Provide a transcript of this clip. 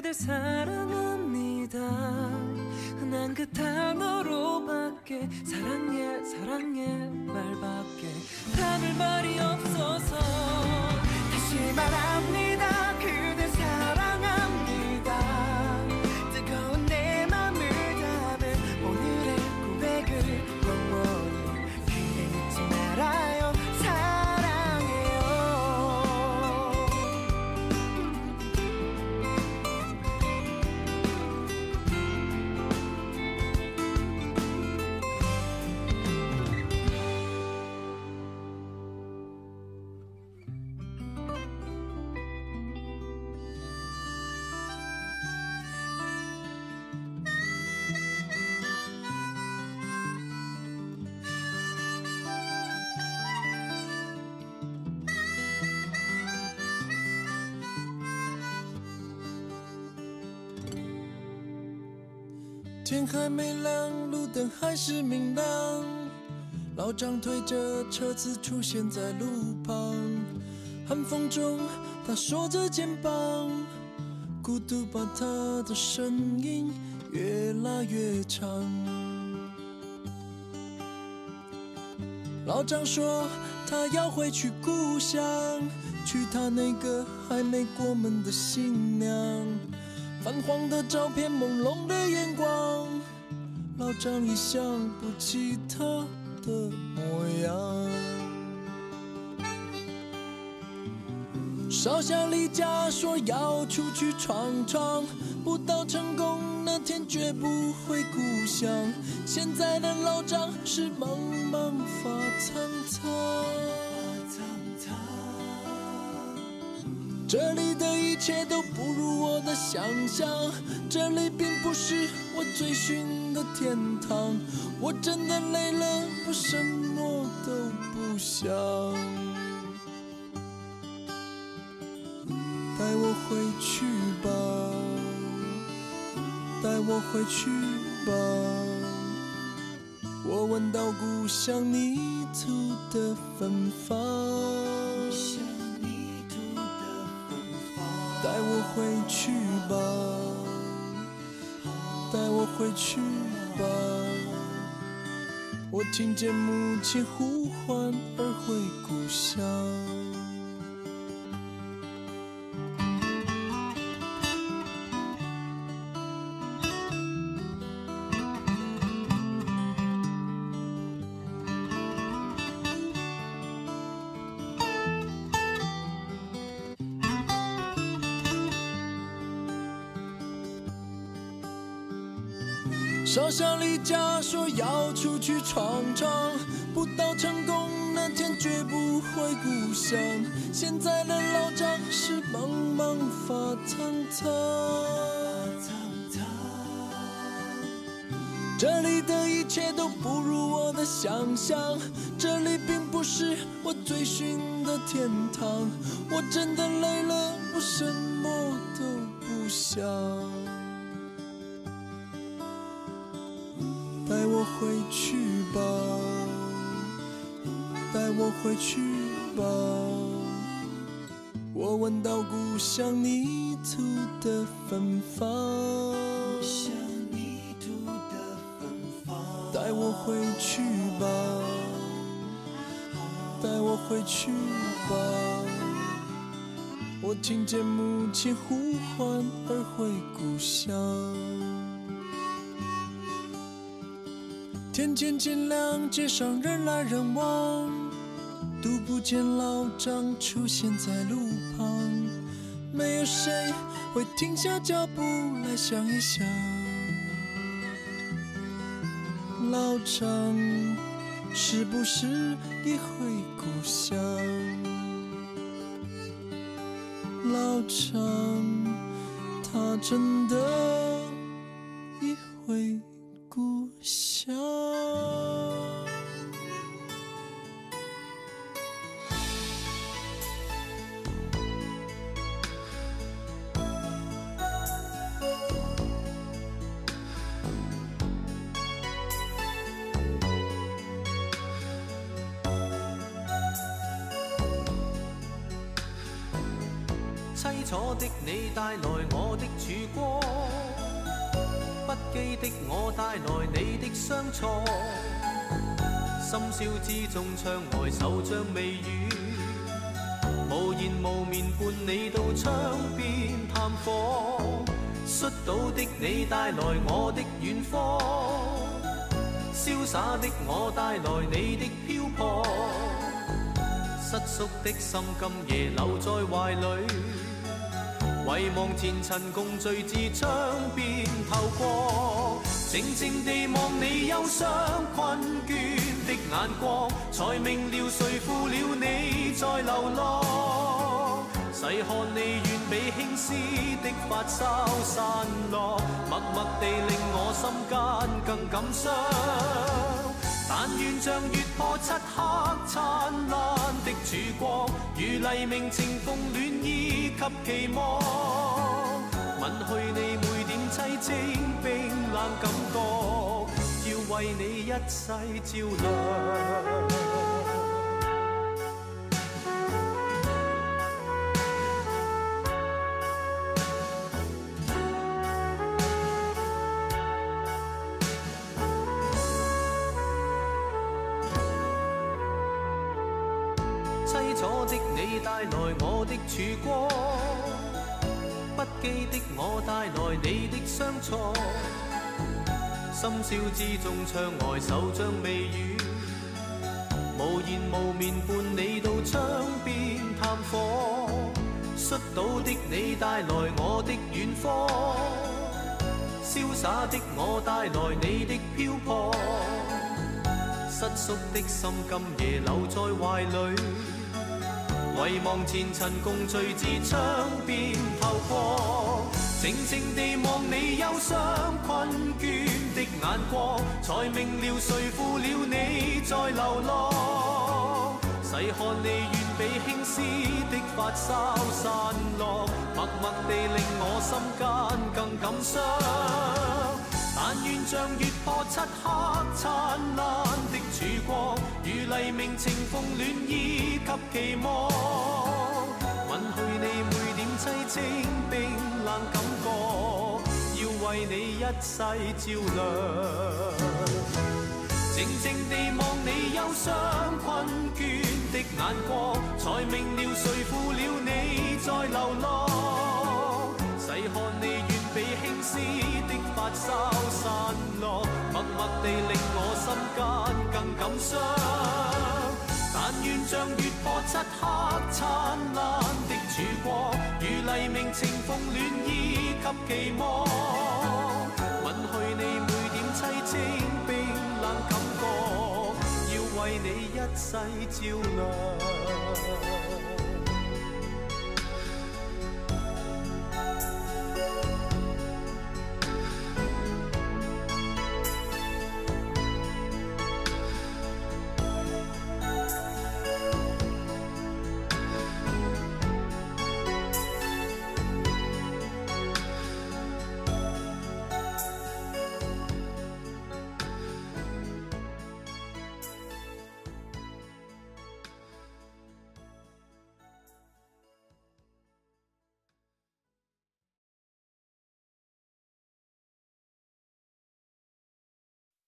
그댈 사랑합니다. 난 그 단어로밖에 사랑해 사랑해 말밖에 담을 말이 없어서 다시 말합니다. 그댈 사랑합니다. 뜨거운 내 맘을 담은 오늘의 고백을 영원히 그대 잊지 말아요.天还没亮，路灯还是明亮。老张推着车子出现在路旁，寒风中他缩着肩膀，孤独把他的声音越拉越长。老张说他要回去故乡，娶她那个还没过门的新娘。泛黄的照片，朦胧的眼光，老张已想不起她的模样。烧香离家说要出去闯闯，不到成功那天绝不回故乡。现在的老张是茫茫发苍苍。这里的一切都不如我的想象，这里并不是我追寻的天堂。我真的累了，我什么都不想。带我回去吧，带我回去吧。我闻到故乡泥土的芬芳。带我回去吧，带我回去吧。我听见母亲呼唤而回故乡。烧香离家说要出去闯闯，不到成功那天绝不回故乡。现在的老张是茫茫发苍苍。这里的一切都不如我的想象，这里并不是我追寻的天堂。我真的累了，我什么都不想。带我回去吧，带我回去吧。我闻到故乡泥土的芬芳。带我回去吧，带我回去吧。我听见母亲呼唤而回故乡。天渐渐亮，街上人来人往，都不见老张出现在路旁。没有谁会停下脚步来想一想，老张是不是已回故乡？老张他真的已回故乡。淬楚的你帶來我的曙光，不羈的我帶來你的相錯，深宵之中窗外手掌微雨，無言無眠伴你到窗邊探訪，摔倒的你帶來我的遠方，瀟灑的我帶來你的漂泊，失縮的心今夜留在懷裡，遺忘前塵共聚至窗邊透過，靜靜地望你憂傷困倦的眼光，才明了誰負了你在流浪，細看你遠比輕絲的髮梢散落，默默地令我心間更感傷，但願像月破漆黑燦爛的曙光，如黎明晴空暖意及期望，吻去你每點凄清冰冷感覺，要為你一世照亮。凄楚的你帶來我的曙光，不羈的我帶來你的相錯，深宵之中窗外手掌微雨，無言無眠伴你到窗邊探訪，摔倒的你帶來我的遠方，瀟灑的我帶來你的漂泊，失縮的心今夜留在懷裡，遺忘前塵共聚至窗邊透過，靜靜地望你憂傷困倦的眼光，才明了誰負了你在流浪，細看你遠比輕絲的髮梢散落，默默地令我心間更感傷，但願像月破漆黑燦爛的曙光，如黎明晴空暖意及期望，吻去你每點凄清冰冷感覺，要為你一世照亮。靜靜地望你憂傷困倦的眼光，才明了誰負了你在流浪，細看你遠比輕絲的髮梢散落，默默地令我心間更感傷，但願像月破漆黑燦爛的曙光，如黎明晴空暖意及期望，吻去你每點凄清冰冷感覺，要為你一世照亮。